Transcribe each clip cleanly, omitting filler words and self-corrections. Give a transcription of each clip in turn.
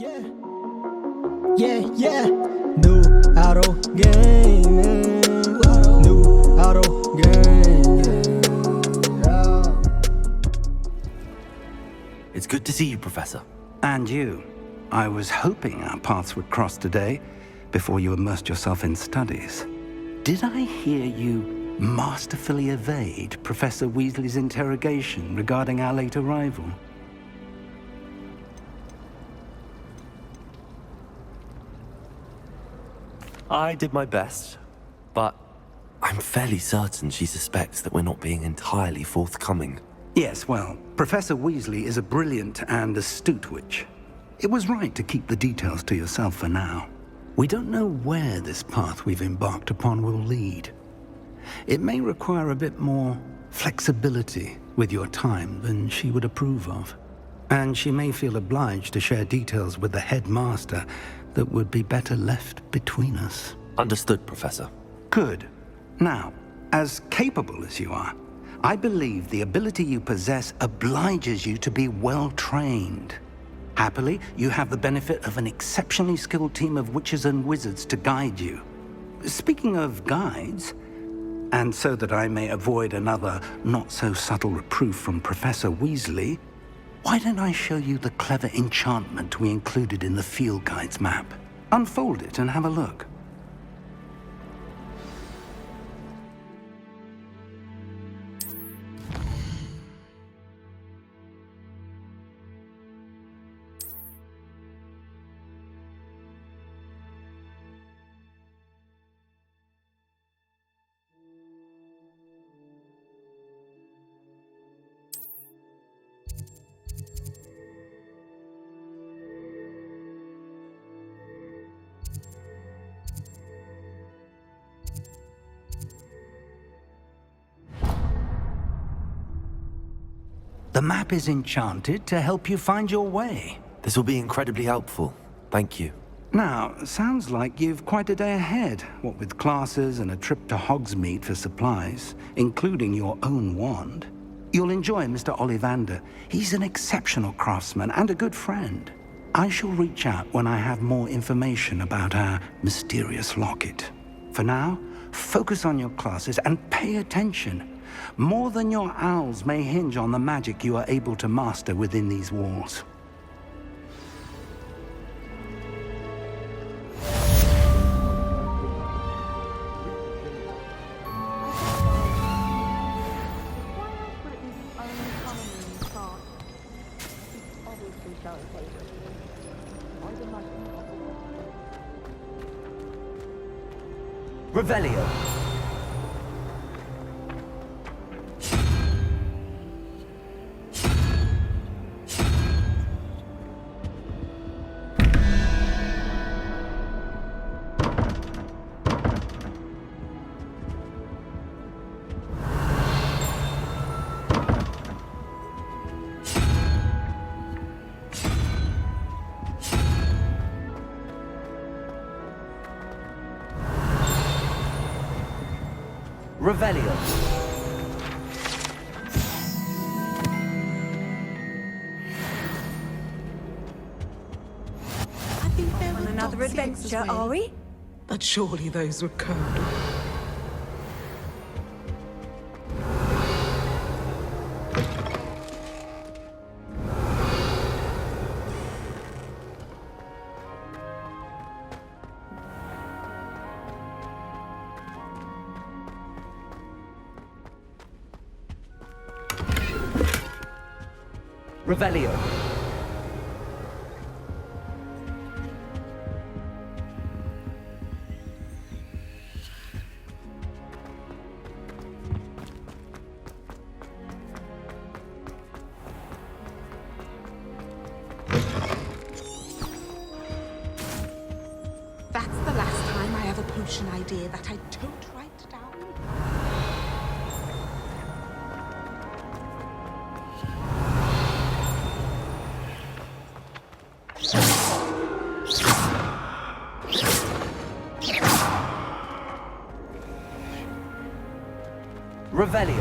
Yeah, yeah, yeah. New auto gaming. New auto gaming. It's good to see you, Professor. And you. I was hoping our paths would cross today, before you immersed yourself in studies. Did I hear you masterfully evade Professor Weasley's interrogation regarding our late arrival? I did my best, but I'm fairly certain she suspects that we're not being entirely forthcoming. Yes, well, Professor Weasley is a brilliant and astute witch. It was right to keep the details to yourself for now. We don't know where this path we've embarked upon will lead. It may require a bit more flexibility with your time than she would approve of. And she may feel obliged to share details with the headmaster that would be better left between us. Understood, Professor. Good. Now, as capable as you are, I believe the ability you possess obliges you to be well-trained. Happily, you have the benefit of an exceptionally skilled team of witches and wizards to guide you. Speaking of guides, and so that I may avoid another not-so-subtle reproof from Professor Weasley, why don't I show you the clever enchantment we included in the field guide's map? Unfold it and have a look. The map is enchanted to help you find your way. This will be incredibly helpful. Thank you. Now, sounds like you've quite a day ahead, what with classes and a trip to Hogsmeade for supplies, including your own wand. You'll enjoy Mr. Ollivander. He's an exceptional craftsman and a good friend. I shall reach out when I have more information about our mysterious locket. For now, focus on your classes and pay attention. More than your owls may hinge on the magic you are able to master within these walls. Revelio. Revelio. On another adventure, are we? But surely those were code. Revelio. That's the last time I have a potion idea that I don't write down. Revelio.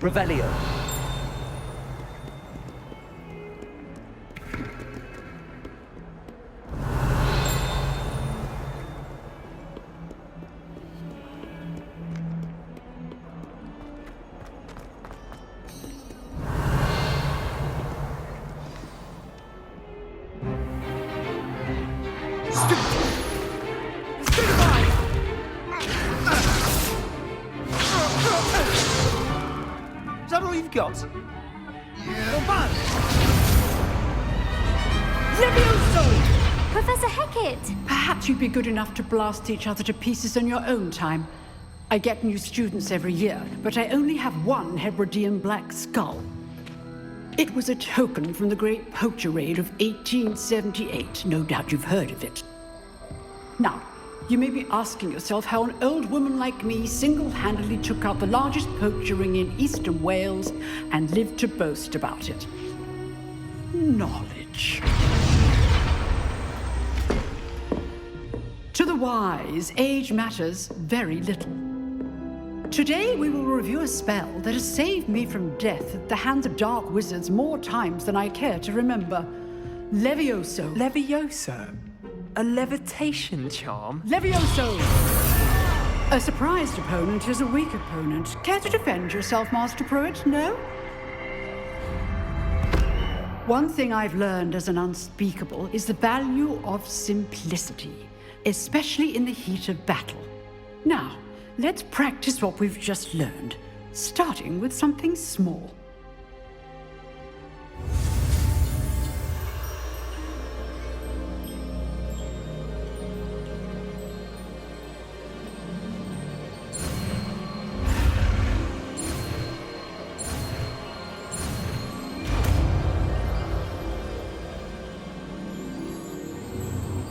Revelio. Is that all you've got? Professor Hecat! Perhaps you'd be good enough to blast each other to pieces on your own time. I get new students every year, but I only have one Hebridean black skull. It was a token from the Great Poacher Raid of 1878. No doubt you've heard of it. Now, you may be asking yourself how an old woman like me single-handedly took out the largest poacher ring in eastern Wales and lived to boast about it. Knowledge. To the wise, age matters very little. Today we will review a spell that has saved me from death at the hands of dark wizards more times than I care to remember. Levioso. Levioso? A levitation charm? Levioso! A surprised opponent is a weak opponent. Care to defend yourself, Master Pruitt? No? One thing I've learned as an unspeakable is the value of simplicity, especially in the heat of battle. Now, let's practice what we've just learned, starting with something small.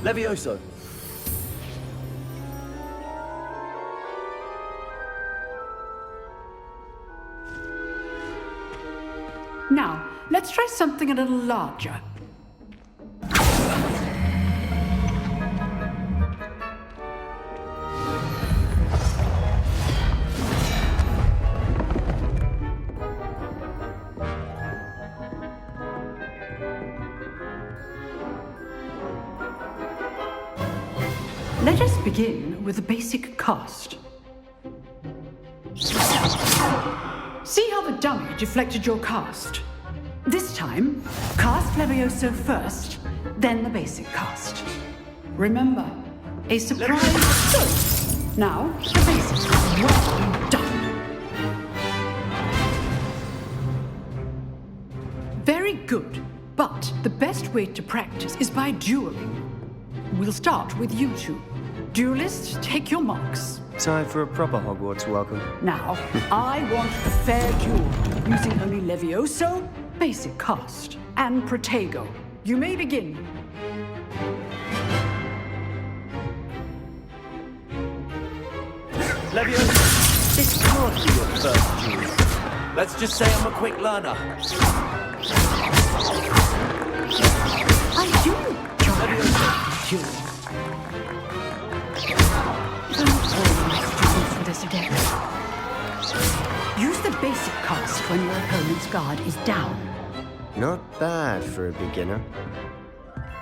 Levioso. Now, let's try something a little larger. Let us begin with a basic cast. See how the dummy deflected your cast? This time, cast Levioso first, then the basic cast. Remember, a surprise. So, now, the basic. Well done. Very good, but the best way to practice is by dueling. We'll start with you two. Duelists, take your marks. Time for a proper Hogwarts welcome. Now, I want a fair duel, using only Levioso, basic cast, and Protego. You may begin. Levioso, this can't be your first duel. Let's just say I'm a quick learner. I do try duel. Don't worry, my students, for this again. Use the basic cast when your opponent's guard is down. Not bad for a beginner.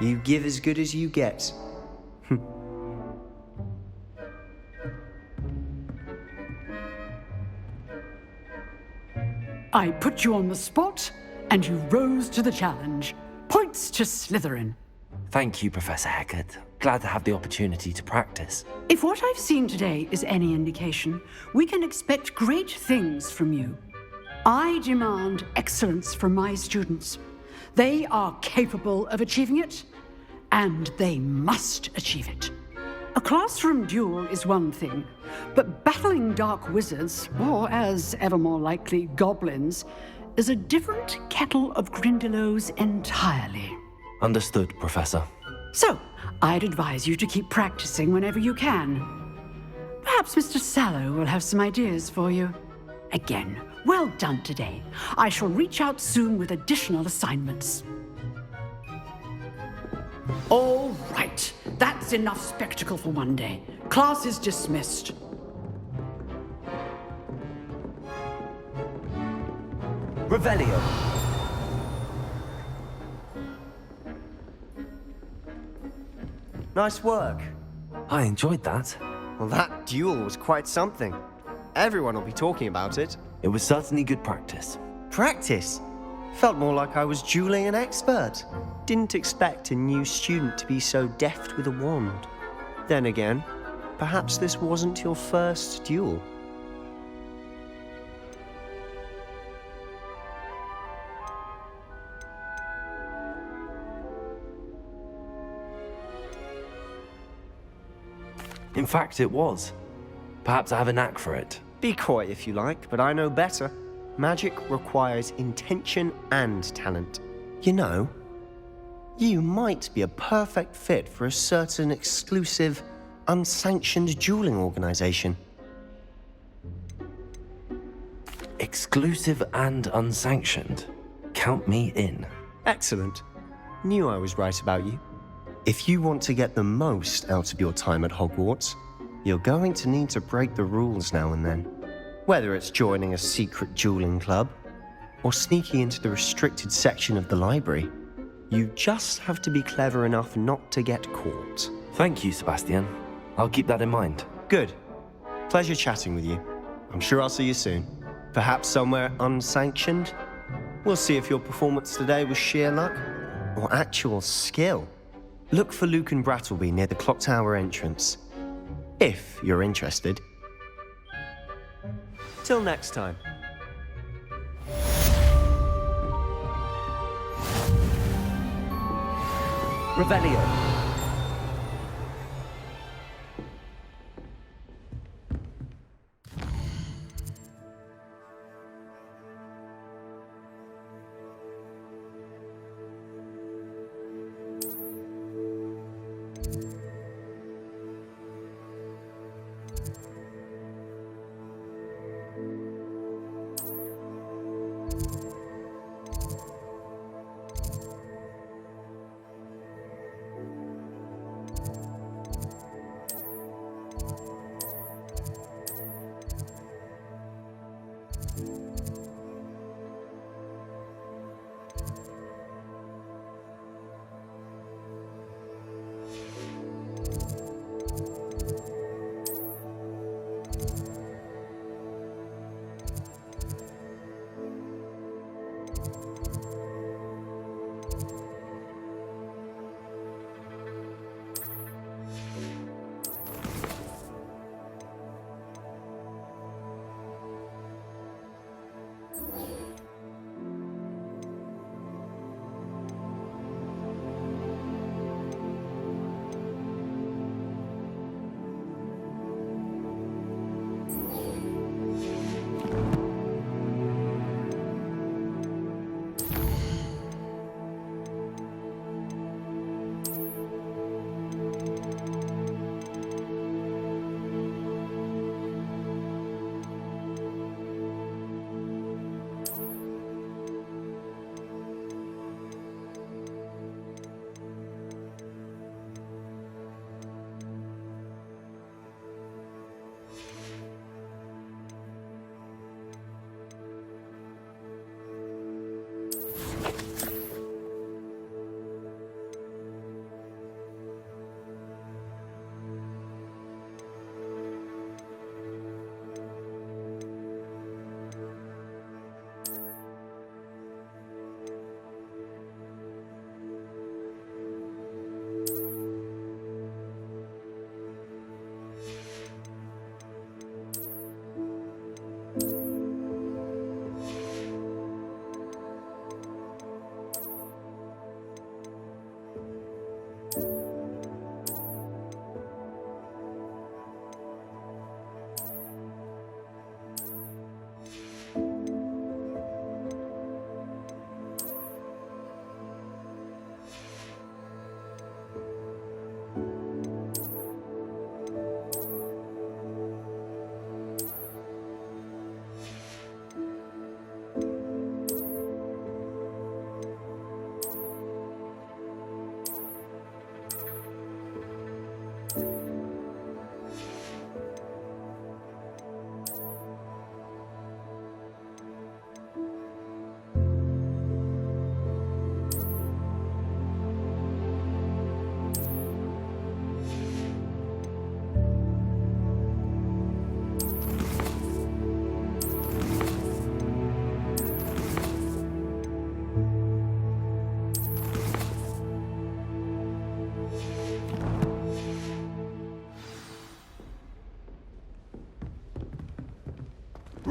You give as good as you get. I put you on the spot, and you rose to the challenge. Points to Slytherin. Thank you, Professor Hecat. Glad to have the opportunity to practice. If what I've seen today is any indication, we can expect great things from you. I demand excellence from my students. They are capable of achieving it, and they must achieve it. A classroom duel is one thing, but battling dark wizards, or as ever more likely, goblins, is a different kettle of Grindylows entirely. Understood, Professor. So, I'd advise you to keep practicing whenever you can. Perhaps Mr. Sallow will have some ideas for you. Again, well done today. I shall reach out soon with additional assignments. All right, that's enough spectacle for one day. Class is dismissed. Revelio. Nice work. I enjoyed that. Well, that duel was quite something. Everyone will be talking about it. It was certainly good practice. Practice? Felt more like I was dueling an expert. Didn't expect a new student to be so deft with a wand. Then again, perhaps this wasn't your first duel. In fact, it was. Perhaps I have a knack for it. Be coy if you like, but I know better. Magic requires intention and talent. You know, you might be a perfect fit for a certain exclusive, unsanctioned dueling organization. Exclusive and unsanctioned. Count me in. Excellent. Knew I was right about you. If you want to get the most out of your time at Hogwarts, you're going to need to break the rules now and then. Whether it's joining a secret dueling club, or sneaking into the restricted section of the library, you just have to be clever enough not to get caught. Thank you, Sebastian. I'll keep that in mind. Good. Pleasure chatting with you. I'm sure I'll see you soon. Perhaps somewhere unsanctioned? We'll see if your performance today was sheer luck, or actual skill. Look for Luke and Brattleby near the clock tower entrance, if you're interested. Till next time. Revelio.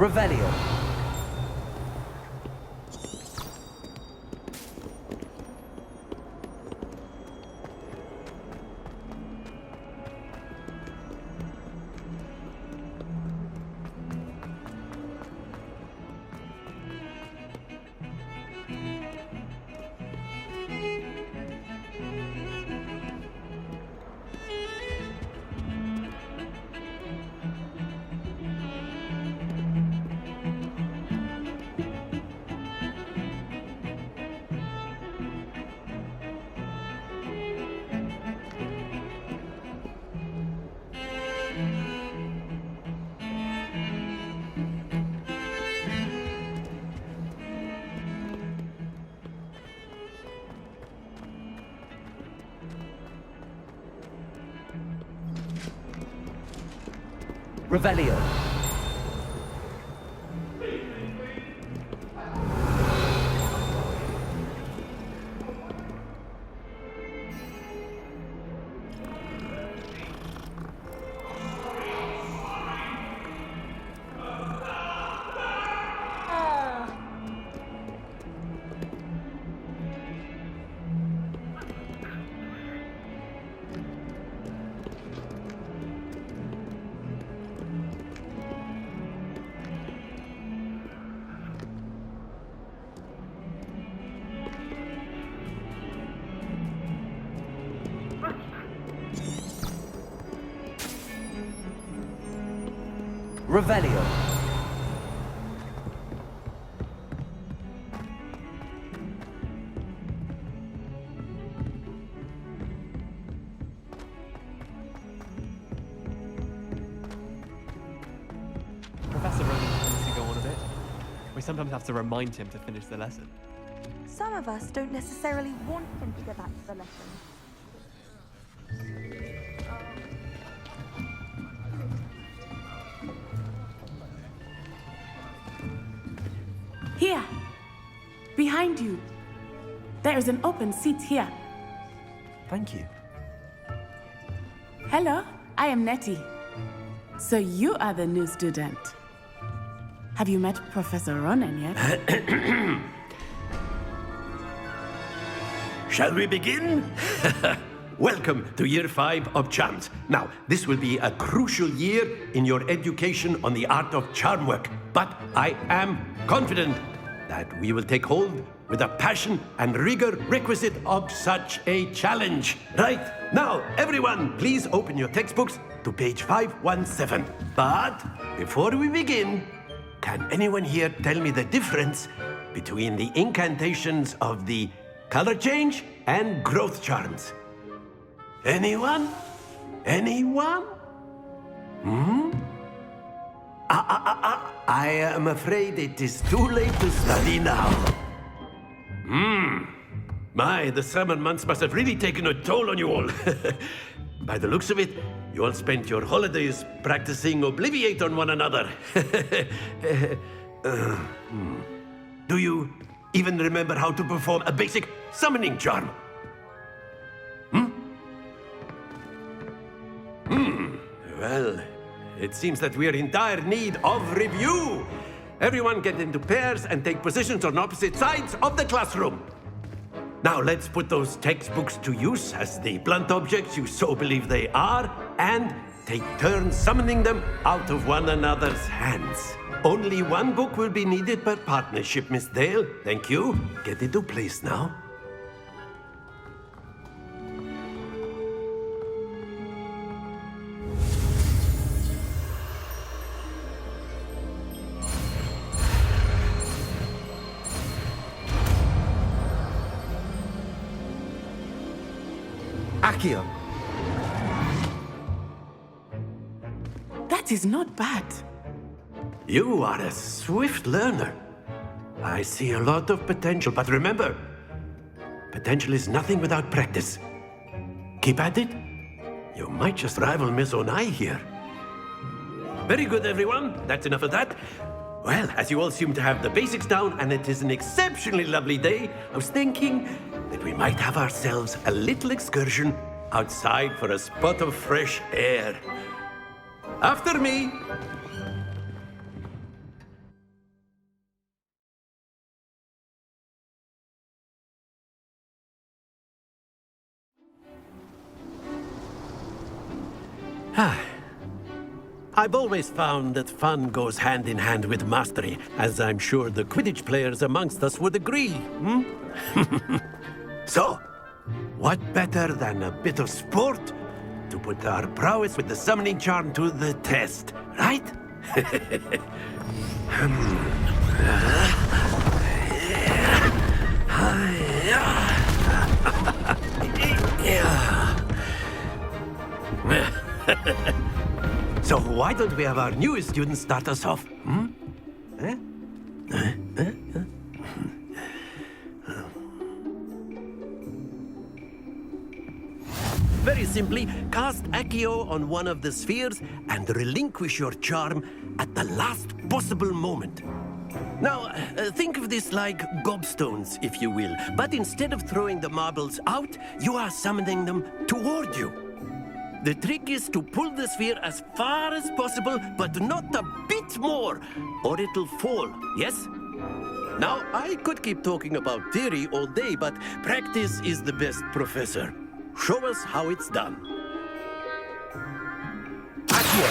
Revelio. Revelio. Revelio. Professor Ronan tends to go on a bit. We sometimes have to remind him to finish the lesson. Some of us don't necessarily want him to go back to the lesson. Here, behind you. There is an open seat here. Thank you. Hello, I am Nettie. So you are the new student. Have you met Professor Ronan yet? Shall we begin? Welcome to Year 5 of Charms. Now, this will be a crucial year in your education on the art of charm work, but I am confident that we will take hold with the passion and rigor requisite of such a challenge. Right, now, everyone, please open your textbooks to page 517. But before we begin, can anyone here tell me the difference between the incantations of the color change and growth charms? Anyone? Anyone? I am afraid it is too late to study now. My, the summer months must have really taken a toll on you all. By the looks of it, you all spent your holidays practicing Obliviate on one another. Do you even remember how to perform a basic summoning charm? Well, it seems that we are in dire need of review. Everyone get into pairs and take positions on opposite sides of the classroom. Now let's put those textbooks to use as the blunt objects you so believe they are, and take turns summoning them out of one another's hands. Only one book will be needed per partnership, Miss Dale. Thank you. Get into place now. Accio. That is not bad. You are a swift learner. I see a lot of potential, but remember, potential is nothing without practice. Keep at it. You might just rival Miss Onai here. Very good, everyone. That's enough of that. Well, as you all seem to have the basics down, and it is an exceptionally lovely day, I was thinking that we might have ourselves a little excursion outside for a spot of fresh air. After me. I've always found that fun goes hand in hand with mastery, as I'm sure the Quidditch players amongst us would agree. So, what better than a bit of sport to put our prowess with the summoning charm to the test, right? So why don't we have our newest student start us off? Very simply, cast Accio on one of the spheres and relinquish your charm at the last possible moment. Now, think of this like gobstones, if you will. But instead of throwing the marbles out, you are summoning them toward you. The trick is to pull the sphere as far as possible, but not a bit more, or it'll fall, yes? Now, I could keep talking about theory all day, but practice is the best professor. Show us how it's done. Accio!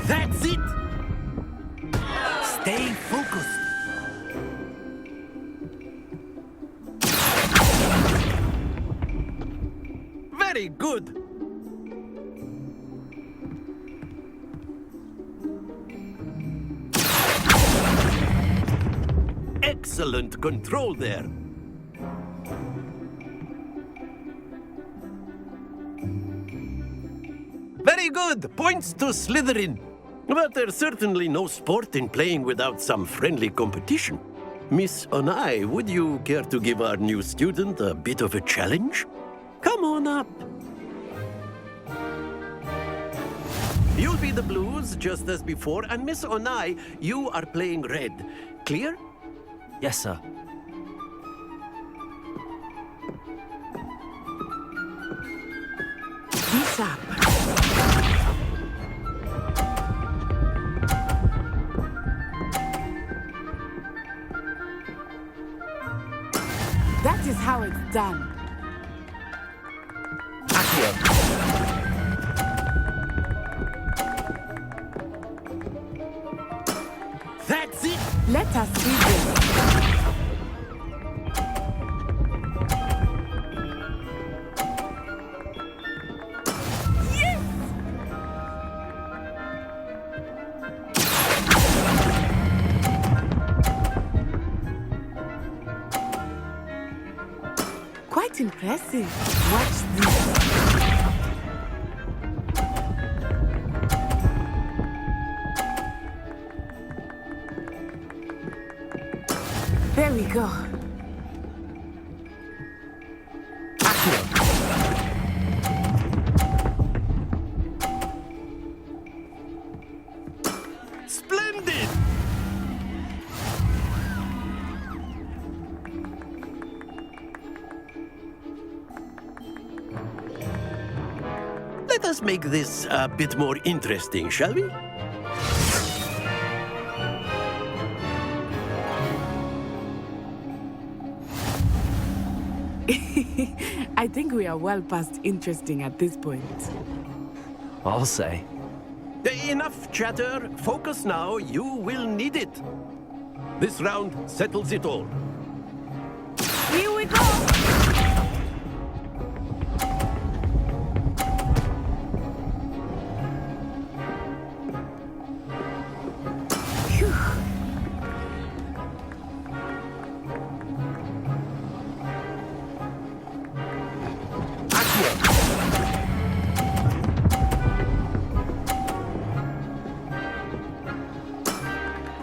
That's it! Stay focused. Very good. Excellent control there. Very good. Points to Slytherin. But there's certainly no sport in playing without some friendly competition. Miss Onai, would you care to give our new student a bit of a challenge? Come on up. You'll be the blues, just as before, and Miss Onai, you are playing red. Clear? Yes, sir. This up. That is how it's done. That's it! Let us see this. Quite impressive. Watch this. There we go. Splendid! Let us make this a bit more interesting, shall we? I think we are well past interesting at this point. I'll say. Enough chatter. Focus now. You will need it. This round settles it all. Here we go!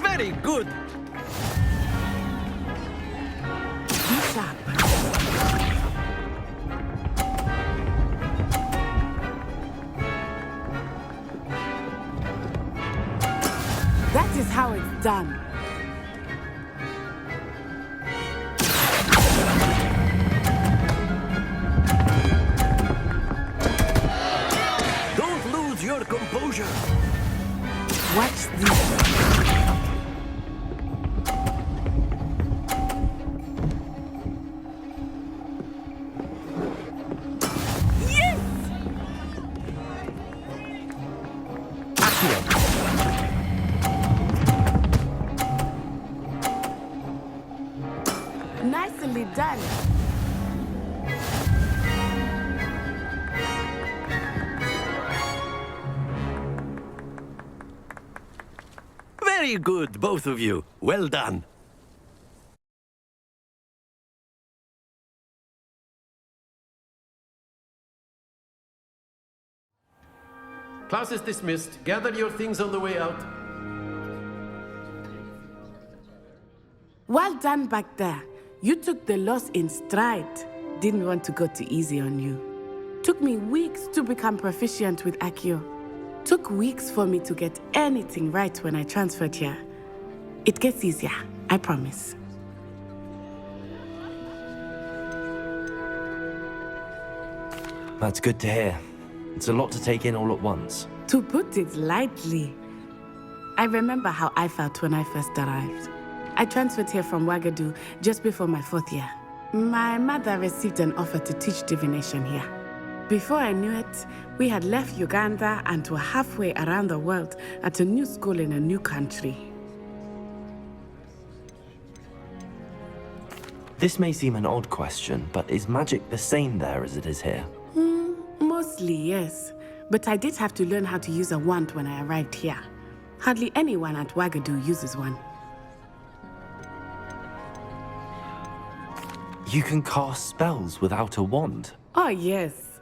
Very good. This up. That is how it's done. Don't lose your composure. Watch this. easily done. Very good, both of you. Well done. Class is dismissed. Gather your things on the way out. Well done back there. You took the loss in stride. Didn't want to go too easy on you. Took me weeks to become proficient with Accio. Took weeks for me to get anything right when I transferred here. It gets easier, I promise. That's good to hear. It's a lot to take in all at once. To put it lightly, I remember how I felt when I first arrived. I transferred here from Ouagadougou just before my 4th year. My mother received an offer to teach divination here. Before I knew it, we had left Uganda and were halfway around the world at a new school in a new country. This may seem an odd question, but is magic the same there as it is here? Mostly, yes. But I did have to learn how to use a wand when I arrived here. Hardly anyone at Ouagadougou uses one. You can cast spells without a wand? Oh, yes.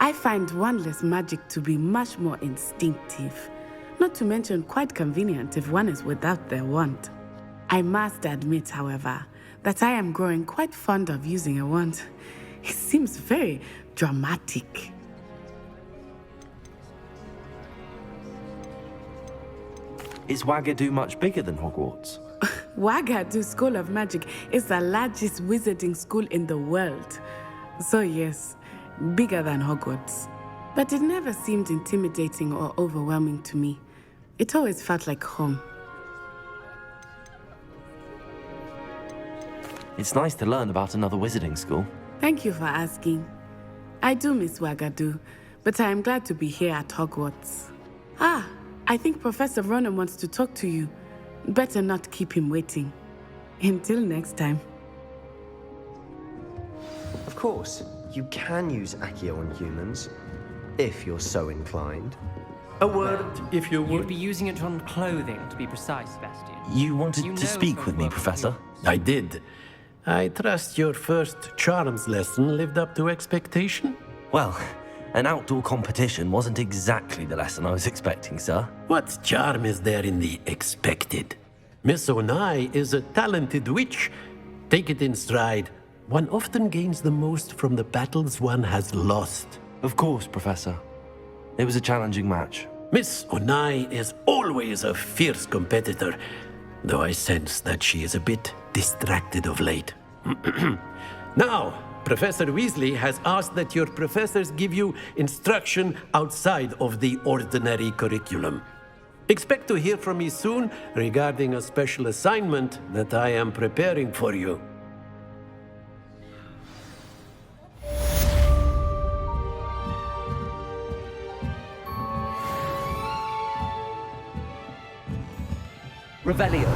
I find wandless magic to be much more instinctive. Not to mention quite convenient if one is without their wand. I must admit, however, that I am growing quite fond of using a wand. It seems very dramatic. Is Ouagadougou much bigger than Hogwarts? Ouagadougou School of Magic is the largest wizarding school in the world. So yes, bigger than Hogwarts. But it never seemed intimidating or overwhelming to me. It always felt like home. It's nice to learn about another wizarding school. Thank you for asking. I do miss Ouagadougou, but I am glad to be here at Hogwarts. I think Professor Ronan wants to talk to you. Better not keep him waiting. Until next time. Of course, you can use Accio on humans, if you're so inclined. A word, if you You'd would. be using it on clothing, to be precise, Sebastian. You wanted You to know speak it's with gonna me, work with Professor? I did. I trust your first charms lesson lived up to expectation? Well, an outdoor competition wasn't exactly the lesson I was expecting, sir. What charm is there in the expected? Miss Onai is a talented witch. Take it in stride. One often gains the most from the battles one has lost. Of course, Professor. It was a challenging match. Miss Onai is always a fierce competitor, though I sense that she is a bit distracted of late. Now, Professor Weasley has asked that your professors give you instruction outside of the ordinary curriculum. Expect to hear from me soon regarding a special assignment that I am preparing for you. Revelio.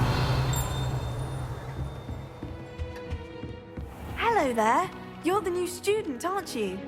Hello there. You're the new student, aren't you?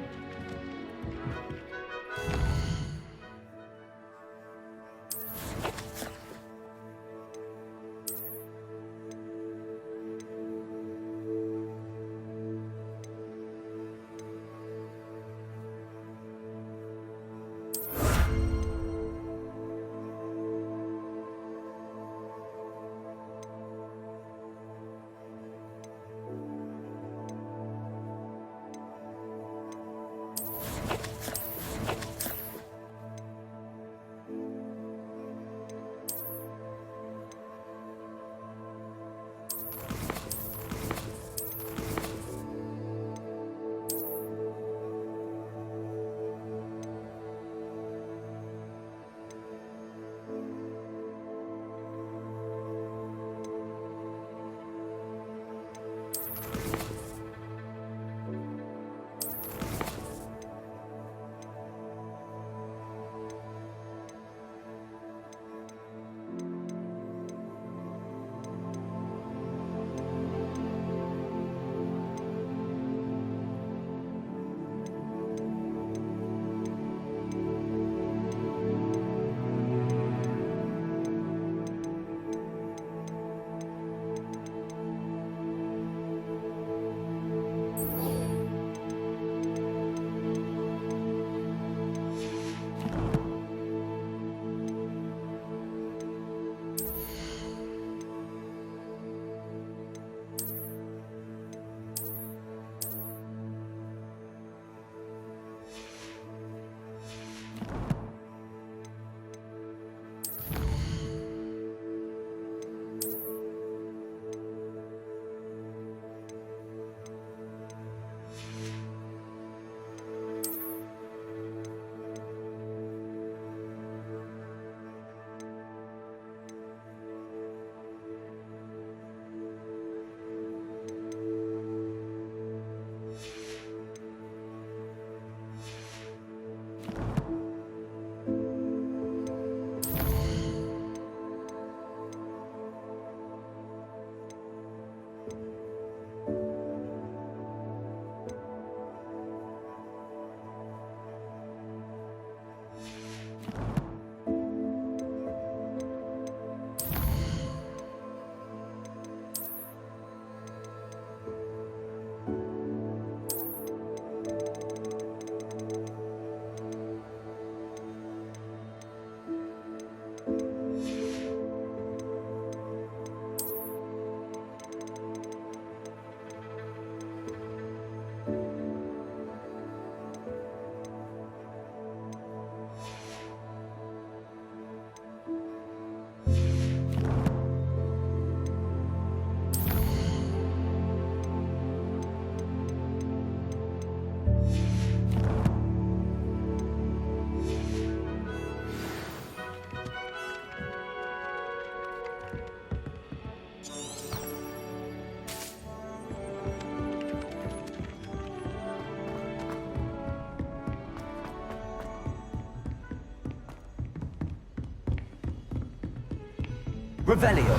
Revelio.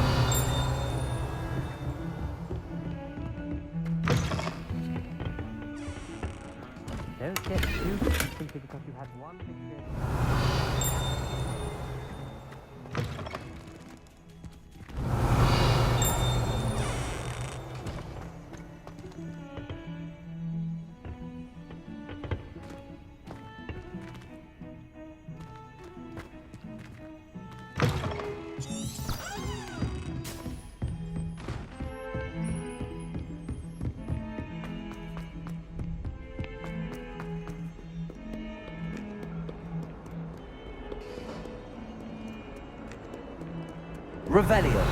Don't get too simply because you had one experience. Revelio.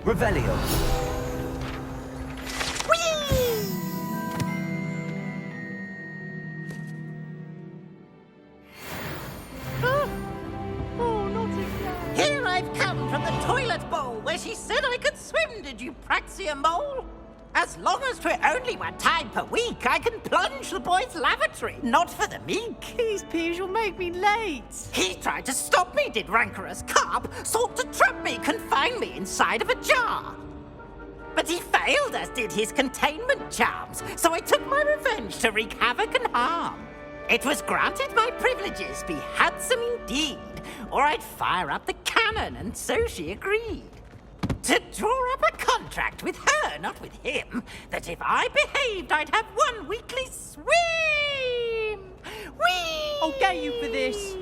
Revelio. Here I've come from the toilet bowl where she said I could swim, did you praxia mole? As long as 'twere only one time per week, I can plunge the boy's lavatory, not for the meek. These peas will make me late. He tried to stop me, did rancorous carp, sought to trap me, confine me inside of a jar. But he failed, as did his containment charms, so I took my revenge to wreak havoc and harm. It was granted my privileges be handsome indeed, or I'd fire up the cannon, and so she agreed. To draw up a contract with her, not with him, that if I behaved, I'd have one weekly swim! Whee! I'll get you for this.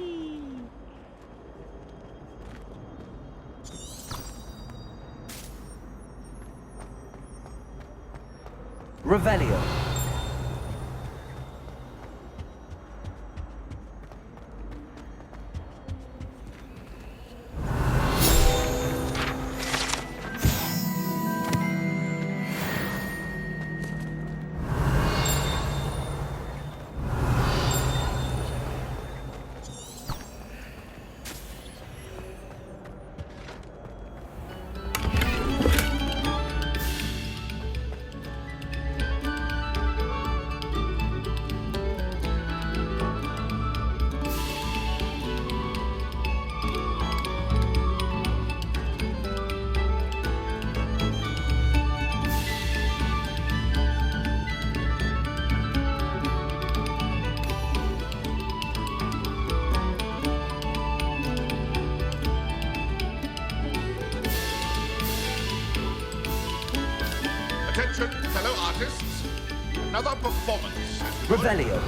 Revelio. Attention, fellow artists. Another performance. Revelio.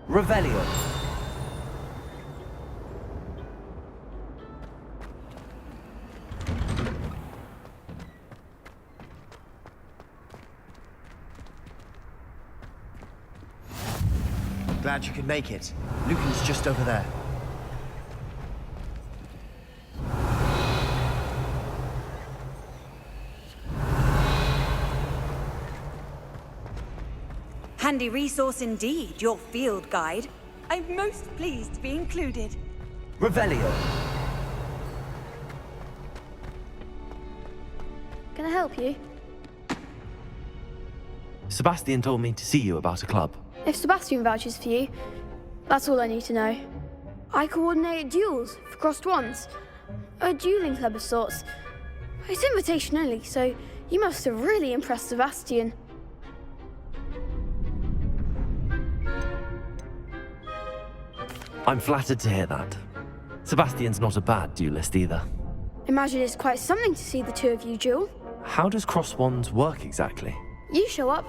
Revelio. Glad you could make it. Lucan's just over there. Handy resource indeed, your field guide. I'm most pleased to be included. Revelio. Can I help you? Sebastian told me to see you about a club. If Sebastian vouches for you, that's all I need to know. I coordinate duels for crossed wands. A dueling club of sorts. It's invitation only, so you must have really impressed Sebastian. I'm flattered to hear that. Sebastian's not a bad duelist either. Imagine it's quite something to see the two of you duel. How does cross wands work exactly? You show up,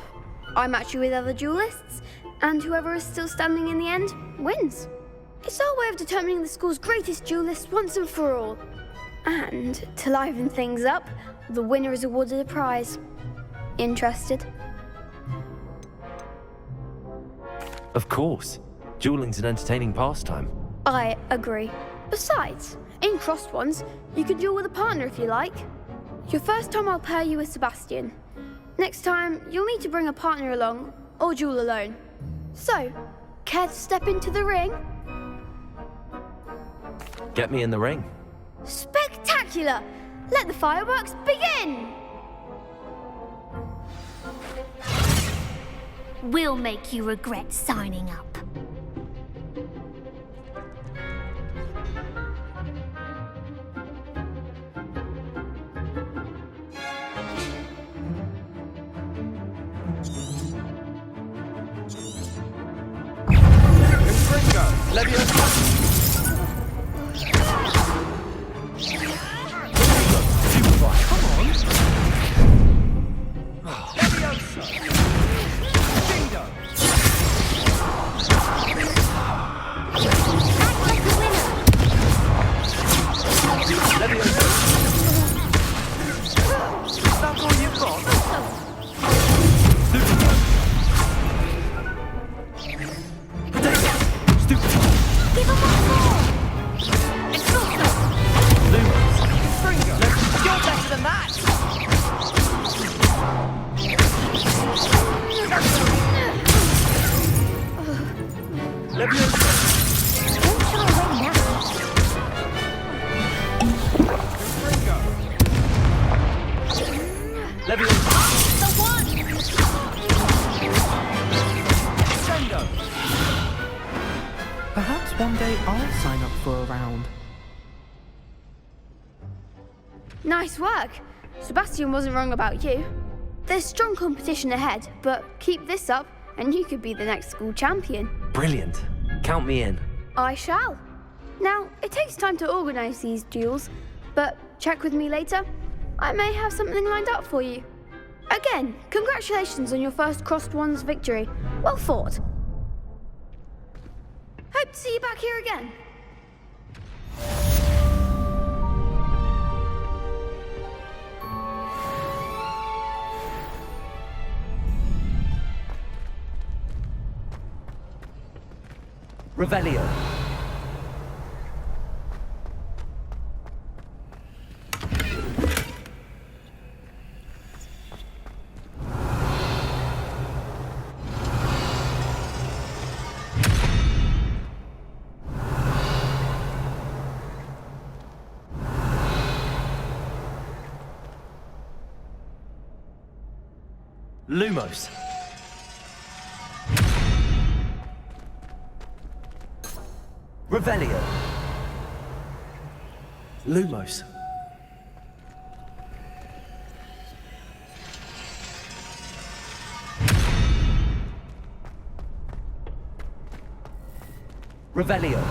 I match you with other duelists, and whoever is still standing in the end wins. It's our way of determining the school's greatest duelist once and for all. And to liven things up, the winner is awarded a prize. Interested? Of course. Dueling's an entertaining pastime. I agree. Besides, in crossed ones, you can duel with a partner if you like. Your first time I'll pair you with Sebastian. Next time, you'll need to bring a partner along, or duel alone. So, care to step into the ring? Get me in the ring. Spectacular! Let the fireworks begin! We'll make you regret signing up. Perhaps one day I'll sign up for a round. Nice work. Sebastian wasn't wrong about you. There's strong competition ahead, but keep this up and you could be the next school champion. Brilliant. Count me in. I shall. Now, it takes time to organise these duels, but check with me later. I may have something lined up for you. Again, congratulations on your first Crossed Ones victory. Well fought. Hope to see you back here again. Revelio. Lumos. Revelio. Lumos. Revelio.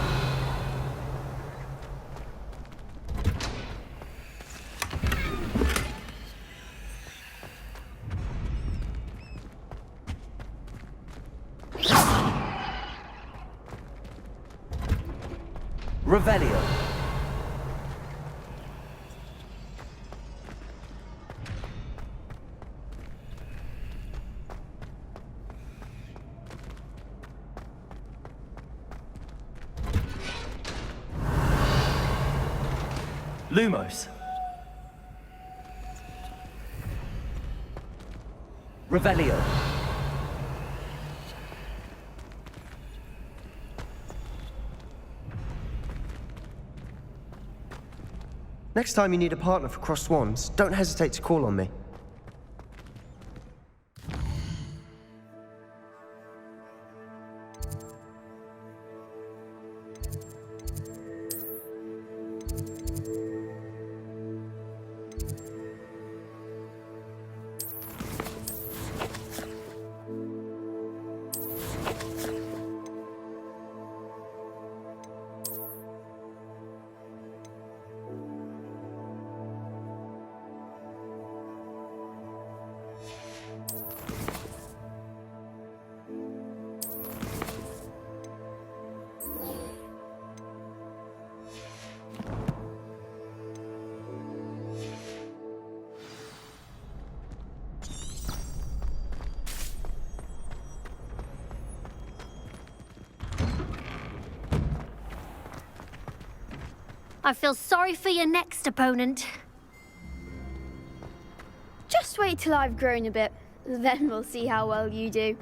Revelio. Lumos. Revelio. Next time you need a partner for Crossed Wands, don't hesitate to call on me. I feel sorry for your next opponent. Just wait till I've grown a bit. Then we'll see how well you do.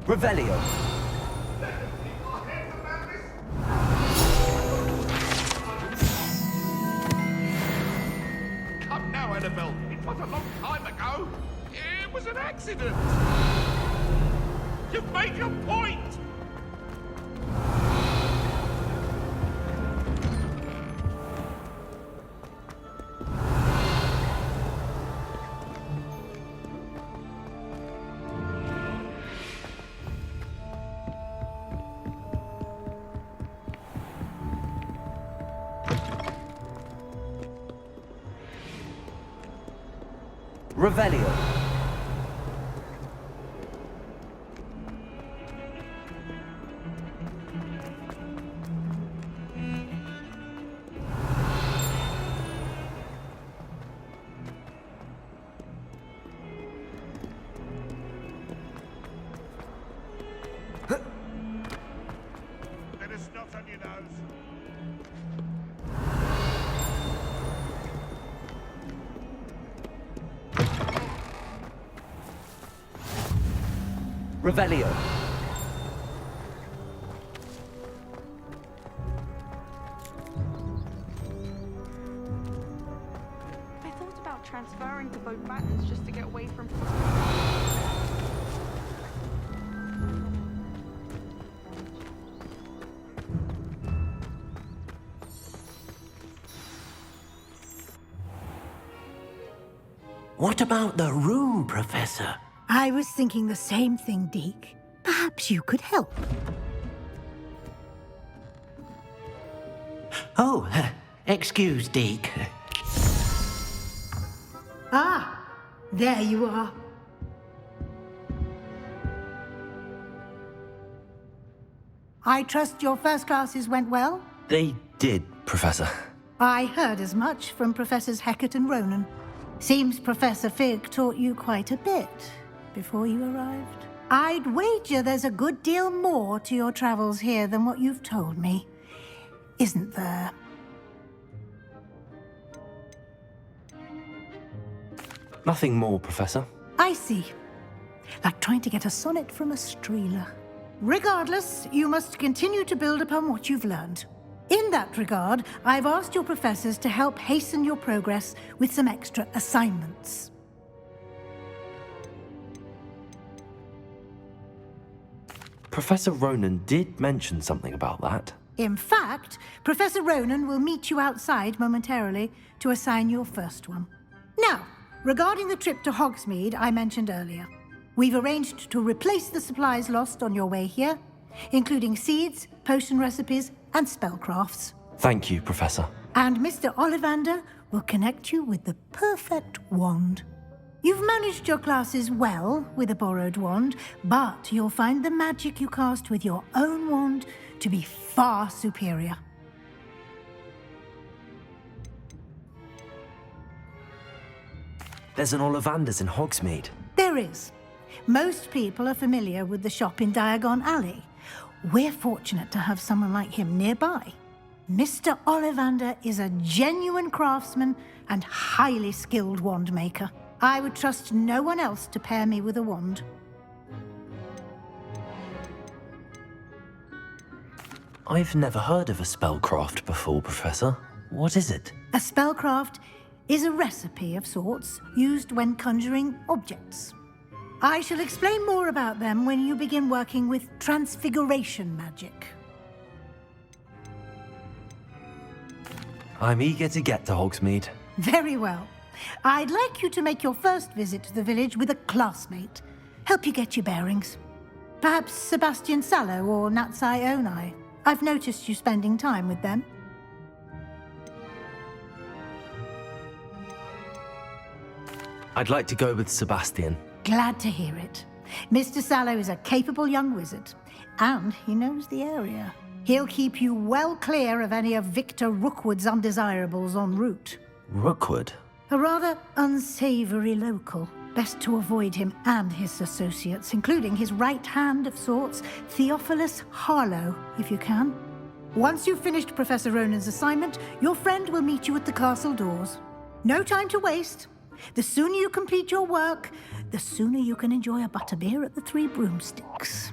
Revelio. Come now, Annabelle. It was a long time ago. It was an accident. You've made your point. Revelio. Bit of snot on your nose. Revelio. I thought about transferring to both battles just to get away from... What about the room, Professor? I was thinking the same thing, Deke. Perhaps you could help. Oh, excuse, Deke. Ah, there you are. I trust your first classes went well? They did, Professor. I heard as much from Professors Hecat and Ronan. Seems Professor Fig taught you quite a bit before you arrived. I'd wager there's a good deal more to your travels here than what you've told me, isn't there? Nothing more, Professor. I see. Like trying to get a sonnet from a streeler. Regardless, you must continue to build upon what you've learned. In that regard, I've asked your professors to help hasten your progress with some extra assignments. Professor Ronan did mention something about that. In fact, Professor Ronan will meet you outside momentarily to assign your first one. Now, regarding the trip to Hogsmeade I mentioned earlier, we've arranged to replace the supplies lost on your way here, including seeds, potion recipes, and spellcrafts. Thank you, Professor. And Mr. Ollivander will connect you with the perfect wand. You've managed your classes well with a borrowed wand, but you'll find the magic you cast with your own wand to be far superior. There's an Ollivander's in Hogsmeade. There is. Most people are familiar with the shop in Diagon Alley. We're fortunate to have someone like him nearby. Mr. Ollivander is a genuine craftsman and highly skilled wand maker. I would trust no one else to pair me with a wand. I've never heard of a spellcraft before, Professor. What is it? A spellcraft is a recipe of sorts used when conjuring objects. I shall explain more about them when you begin working with transfiguration magic. I'm eager to get to Hogsmeade. Very well. I'd like you to make your first visit to the village with a classmate. Help you get your bearings. Perhaps Sebastian Sallow or Natsai Onai. I've noticed you spending time with them. I'd like to go with Sebastian. Glad to hear it. Mr. Sallow is a capable young wizard, and he knows the area. He'll keep you well clear of any of Victor Rookwood's undesirables en route. Rookwood? A rather unsavory local. Best to avoid him and his associates, including his right hand of sorts, Theophilus Harlow, if you can. Once you've finished Professor Ronan's assignment, your friend will meet you at the castle doors. No time to waste. The sooner you complete your work, the sooner you can enjoy a butterbeer at the Three Broomsticks.